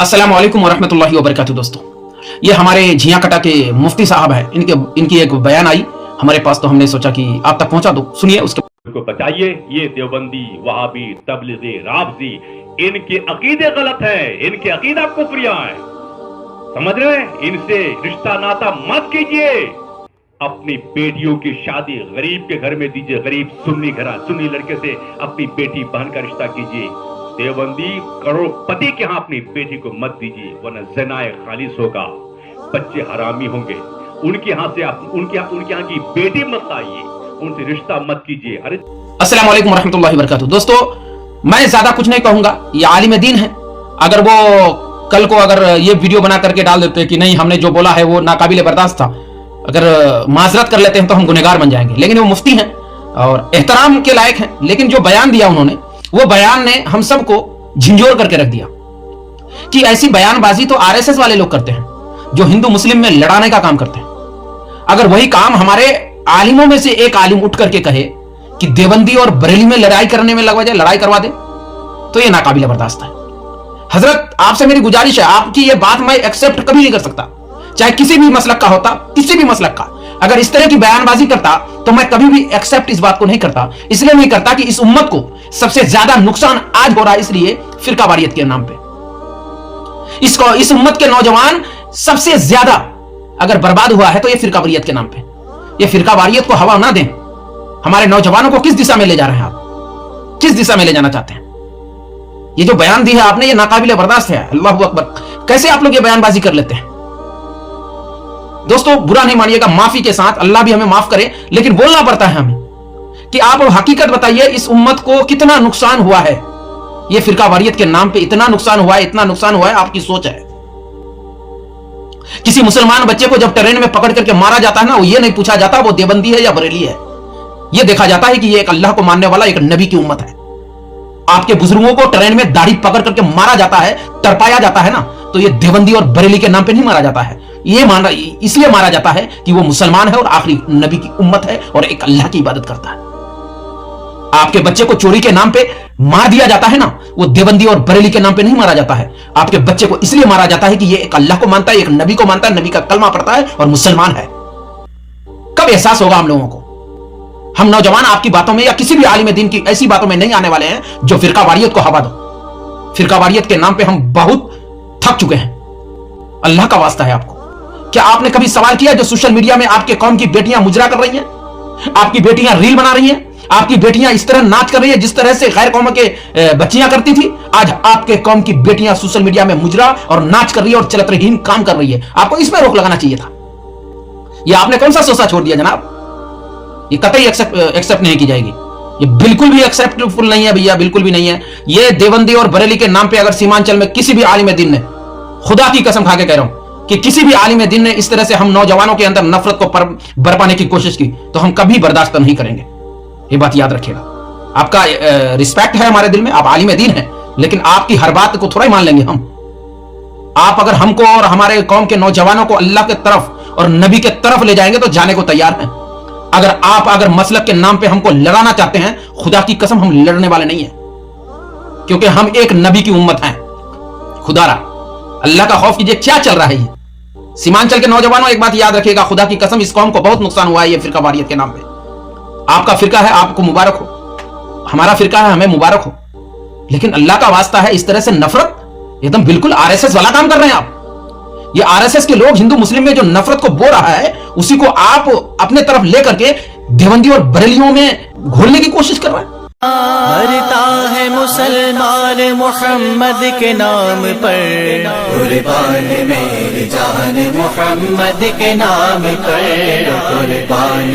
अस्सलाम वालेकुम वरहमतुल्लाहि वबरकातुहू। दोस्तों, ये हमारे झियाकटा के मुफ्ती साहब हैं, इनकी एक बयान आई हमारे पास, तो हमने सोचा कि आप तक पहुंचा दो। सुनिए उसके को बताइए, ये देवबंदी, वहाबी, तबलीगी, राफजी, इनके अकीदे गलत हैं, इनके अकीदा कुफरिया हैं, समझ रहे हैं? इनसे रिश्ता नाता मत कीजिए। अपनी बेटियों की शादी गरीब के घर में दीजिए, गरीब सुन्नी लड़के से अपनी बेटी बहन का रिश्ता कीजिए। देवबंदी, करोड़पति के यहाँ अपनी बेटी को मत दीजिए, वरना ज़िनाए खालिस होगा, बच्चे हरामी होंगे। उनके यहाँ से आप उनके यहाँ की बेटी मत लाइए, उनसे रिश्ता मत कीजिए। अरे अस्सलाम वालेकुम वरहमतुल्लाहि वबरकातुहू। दोस्तों, मैं ज्यादा कुछ नहीं कहूंगा, ये आलिम दीन है। अगर वो कल को अगर ये वीडियो बना करके डाल देते कि नहीं हमने जो बोला है वो नाकाबिले बर्दाश्त था, अगर माजरत कर लेते हैं तो हम गुनहगार बन जाएंगे। लेकिन वो मुफ्ती हैं और एहतराम के लायक हैं। लेकिन जो बयान दिया उन्होंने, वो बयान ने हम सबको झिंझोर करके रख दिया कि ऐसी बयानबाजी तो आरएसएस वाले लोग करते हैं, जो हिंदू मुस्लिम में लड़ाने का काम करते हैं। अगर वही काम हमारे आलिमों में से एक आलिम उठ करके कहे कि देवबंदी और बरेली में लड़ाई करने में लगवा जाए, लड़ाई करवा दे, तो ये नाकाबिले बर्दाश्त है। हजरत, आपसे मेरी गुजारिश है, आपकी ये बात मैं एक्सेप्ट कभी नहीं कर सकता, चाहे किसी भी मसलक का होता, किसी भी मसलक का। अगर इस तरह की बयानबाजी करता तो मैं कभी भी एक्सेप्ट इस बात को नहीं करता। इसलिए नहीं करता कि इस उम्मत को सबसे ज्यादा नुकसान आज हो रहा है, इसलिए फिरका वारियत के नाम पे इस उम्मत के नौजवान सबसे ज्यादा अगर बर्बाद हुआ है तो ये फिरका वारियत के नाम पे। ये फिरका वारियत को हवा ना दें। हमारे नौजवानों को किस दिशा में ले जा रहे हैं आप, किस दिशा में ले जाना चाहते हैं? ये जो बयान दी है आपने, ये नाकाबिले बर्दाश्त है। अल्लाहू अकबर, कैसे आप लोग ये बयानबाजी कर लेते हैं? दोस्तों, बुरा नहीं मानिएगा, माफी के साथ, अल्लाह भी हमें माफ करे, लेकिन बोलना पड़ता है हमें कि आप हकीकत बताइए, इस उम्मत को कितना नुकसान हुआ है ये फिरका वारियत के नाम पे। इतना नुकसान हुआ है, इतना नुकसान हुआ है, आपकी सोच है। किसी मुसलमान बच्चे को जब ट्रेन में पकड़ करके मारा जाता है ना, वो ये नहीं पूछा जाता वो देवबंदी है या बरेली है। ये देखा जाता है कि ये एक अल्लाह को मानने वाला एक नबी की उम्मत है। आपके बुजुर्गों को ट्रेन में दाढ़ी पकड़ करके मारा जाता है, तड़पाया जाता है ना, तो ये देवबंदी और बरेली के नाम पे नहीं मारा जाता है। ये इसलिए मारा जाता है कि वो मुसलमान है और आखिरी नबी की उम्मत है और एक अल्लाह की इबादत करता है। आपके बच्चे को चोरी के नाम पे मार दिया जाता है ना, वो देवबंदी और बरेली के नाम पे नहीं मारा जाता है। आपके बच्चे को इसलिए मारा जाता है कि ये एक अल्लाह को मानता है, एक नबी को मानता है, नबी का कलमा पढ़ता है और मुसलमान है। कब एहसास होगा हम लोगों को? हम नौजवान आपकी बातों में या किसी भी आलिम दीन की ऐसी बातों में नहीं आने वाले हैं जो फिरका वारियत को हवा दो। फिरका वारियत के नाम पे हम बहुत थक चुके हैं। अल्लाह का वास्ता है आपको, क्या आपने कभी सवाल किया जो सोशल मीडिया में आपके कौम की बेटियां मुजरा कर रही हैं, आपकी बेटियां रील बना रही हैं, आपकी बेटियां इस तरह नाच कर रही है जिस तरह से गैर कौम के बच्चियां करती थी? आज आपके कौम की बेटियां सोशल मीडिया में मुजरा और नाच कर रही है और चरित्रहीन काम कर रही है। आपको इसमें रोक लगाना चाहिए था। ये आपने कौन सा सोचा छोड़ दिया जनाब? ये कतई एक्सेप्ट नहीं की जाएगी। ये बिल्कुल भी एक्सेप्टेबल नहीं है भैया, बिल्कुल भी नहीं है। ये देवबंदी और बरेली के नाम पे अगर सीमांचल में किसी भी आलिम दीन ने, खुदा की कसम खा के कह रहा हूं कि किसी भी आलिम दीन ने इस तरह से हम नौजवानों के अंदर नफरत को बरपाने की कोशिश की, तो हम कभी बर्दाश्त नहीं करेंगे। ये बात याद रखिएगा। आपका रिस्पेक्ट है हमारे दिल में, आप आलिम दीन हैं, लेकिन आपकी हर बात को थोड़ा ही मान लेंगे हम। आप अगर हमको और हमारे कौम के नौजवानों को अल्लाह के तरफ और नबी के तरफ ले जाएंगे तो जाने को तैयार हैं। अगर मसलक के नाम पे हमको लड़ाना चाहते हैं, खुदा की कसम हम लड़ने वाले नहीं हैं, क्योंकि हम एक नबी की उम्मत हैं। खुदारा, अल्लाह का खौफ कीजिए। क्या चल रहा है ये? सीमांचल के नौजवानों, एक बात याद रखिएगा, खुदा की कसम इस कौम को बहुत नुकसान हुआ है ये फिरका वारियत के नाम पे। आपका फिरका है, आपको मुबारक हो, हमारा फिरका है, हमें मुबारक हो, लेकिन अल्लाह का वास्ता है इस तरह से नफरत, एकदम बिल्कुल आरएसएस वाला काम कर रहे हैं आप। ये आरएसएस के लोग हिंदू मुस्लिम में जो नफरत को बो रहा है, उसी को आप अपने तरफ लेकर के देवबंदी और बरेलियों में घोलने की कोशिश कर रहे हैं। मरता है मुसलमान मोहम्मद के नाम पर, कुर्बान मेरी जान मोहम्मद के नाम पर, कुर्बान।